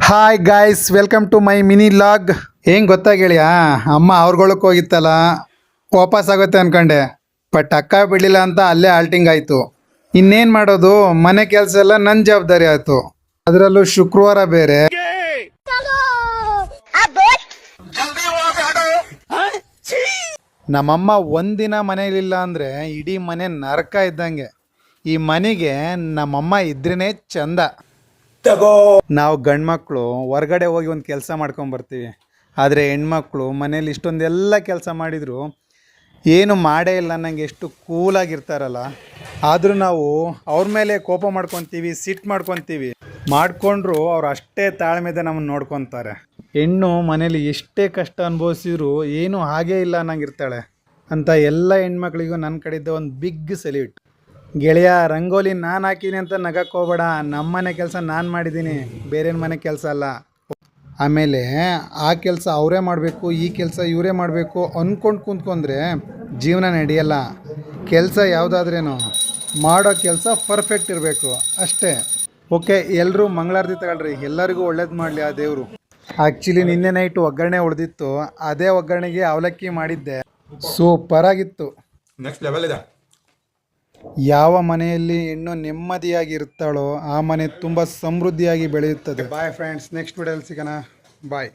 Hi guys, welcome to my mini vlog. ಹೆಂಗೆ ಗೊತ್ತಾಗಿಳಿಯ, ಅಮ್ಮ ಅವ್ರಗೊಳಕ್ಕೆ ಹೋಗಿತ್ತಲ್ಲ, ವಾಪಸ್ ಆಗುತ್ತೆ ಅನ್ಕೊಂಡೆ. ಬಟ್ ಅಕ್ಕ ಬಿಡಲಿಲ್ಲ ಅಂತ ಅಲ್ಲೇ ಆಲ್ಟಿಂಗ್ ಆಯಿತು. ಇನ್ನೇನು ಮಾಡೋದು, ಮನೆ ಕೆಲಸ ಎಲ್ಲ ನನ್ನ ಜವಾಬ್ದಾರಿ ಆಯಿತು. ಅದರಲ್ಲೂ ಶುಕ್ರವಾರ ಬೇರೆ. ನಮ್ಮಮ್ಮ ಒಂದಿನ ಮನೇಲಿಲ್ಲ ಅಂದರೆ ಇಡೀ ಮನೆ ನರಕ ಇದ್ದಂಗೆ. ಈ ಮನೆಗೆ ನಮ್ಮಮ್ಮ ಇದ್ರೇ ಚಂದ. ನಾವು ಗಂಡ್ಮಕ್ಳು ಹೊರ್ಗಡೆ ಹೋಗಿ ಒಂದು ಕೆಲಸ ಮಾಡ್ಕೊಂಬರ್ತೀವಿ, ಆದರೆ ಹೆಣ್ಮಕ್ಳು ಮನೇಲಿ ಇಷ್ಟೊಂದೆಲ್ಲ ಕೆಲಸ ಮಾಡಿದ್ರು ಏನು ಮಾಡೇ ಇಲ್ಲ ಅನ್ನಂಗೆ ಎಷ್ಟು ಕೂಲಾಗಿರ್ತಾರಲ್ಲ. ಆದರೂ ನಾವು ಅವ್ರ ಮೇಲೆ ಕೋಪ ಮಾಡ್ಕೊತೀವಿ, ಸಿಟ್ಟು ಮಾಡ್ಕೊಂಡ್ರು ಅವ್ರು ಅಷ್ಟೇ ತಾಳ್ಮೆದ ನಮ್ಮನ್ನು ನೋಡ್ಕೊತಾರೆ. ಹೆಣ್ಣು ಮನೇಲಿ ಎಷ್ಟೇ ಕಷ್ಟ ಅನುಭವಿಸಿದ್ರು ಏನು ಹಾಗೇ ಇಲ್ಲ ಅನ್ನಂಗಿರ್ತಾಳೆ ಅಂತ ಎಲ್ಲ ಹೆಣ್ಮಕ್ಳಿಗೂ ನನ್ನ ಕಡೆಯಿಂದ ಒಂದು ಬಿಗ್ ಸಲ್ಯೂಟ್. ಗೆಳೆಯ, ರಂಗೋಲಿ ನಾನು ಹಾಕಿನಿ ಅಂತ ನಗಕ್ಕೆ ಹೋಗ್ಬೇಡ. ನಮ್ಮನೆ ಕೆಲಸ ನಾನು ಮಾಡಿದ್ದೀನಿ, ಬೇರೆ ಮನೆ ಕೆಲಸ ಅಲ್ಲ. ಆಮೇಲೆ ಆ ಕೆಲಸ ಅವರೇ ಮಾಡಬೇಕು, ಈ ಕೆಲಸ ಇವರೇ ಮಾಡಬೇಕು ಅಂದ್ಕೊಂಡು ಕುಂತ್ಕೊಂಡ್ರೆ ಜೀವನ ನಡೆಯಲ್ಲ. ಕೆಲಸ ಯಾವುದಾದ್ರೇನು ಮಾಡೋ ಕೆಲಸ ಪರ್ಫೆಕ್ಟ್ ಇರಬೇಕು ಅಷ್ಟೇ. ಓಕೆ, ಎಲ್ಲರೂ ಮಂಗಳಾರತಿ ತಗೊಳ್ರಿ, ಎಲ್ಲರಿಗೂ ಒಳ್ಳೇದು ಮಾಡಲಿ ಆ ದೇವರು. ಆ್ಯಕ್ಚುಲಿ ನಿನ್ನೆ ನೈಟು ಒಗ್ಗರಣೆ ಉಳಿದಿತ್ತು, ಅದೇ ಒಗ್ಗರಣೆಗೆ ಅವಲಕ್ಕಿ ಮಾಡಿದ್ದೆ, ಸೂಪರಾಗಿತ್ತು. ನೆಕ್ಸ್ಟ್ ಲೆವೆಲ್ ಇದೆ. ಯಾವ ಮನೆಯಲ್ಲಿ ಹೆಣ್ಣು ನೆಮ್ಮದಿಯಾಗಿ ಇರ್ತಾಳೋ ಆ ಮನೆ ತುಂಬ ಸಮೃದ್ಧಿಯಾಗಿ ಬೆಳೆಯುತ್ತದೆ. ಬಾಯ್ ಫ್ರೆಂಡ್ಸ್, ನೆಕ್ಸ್ಟ್ ವಿಡಿಯೋದಲ್ಲಿ ಸಿಗೋಣ. ಬಾಯ್.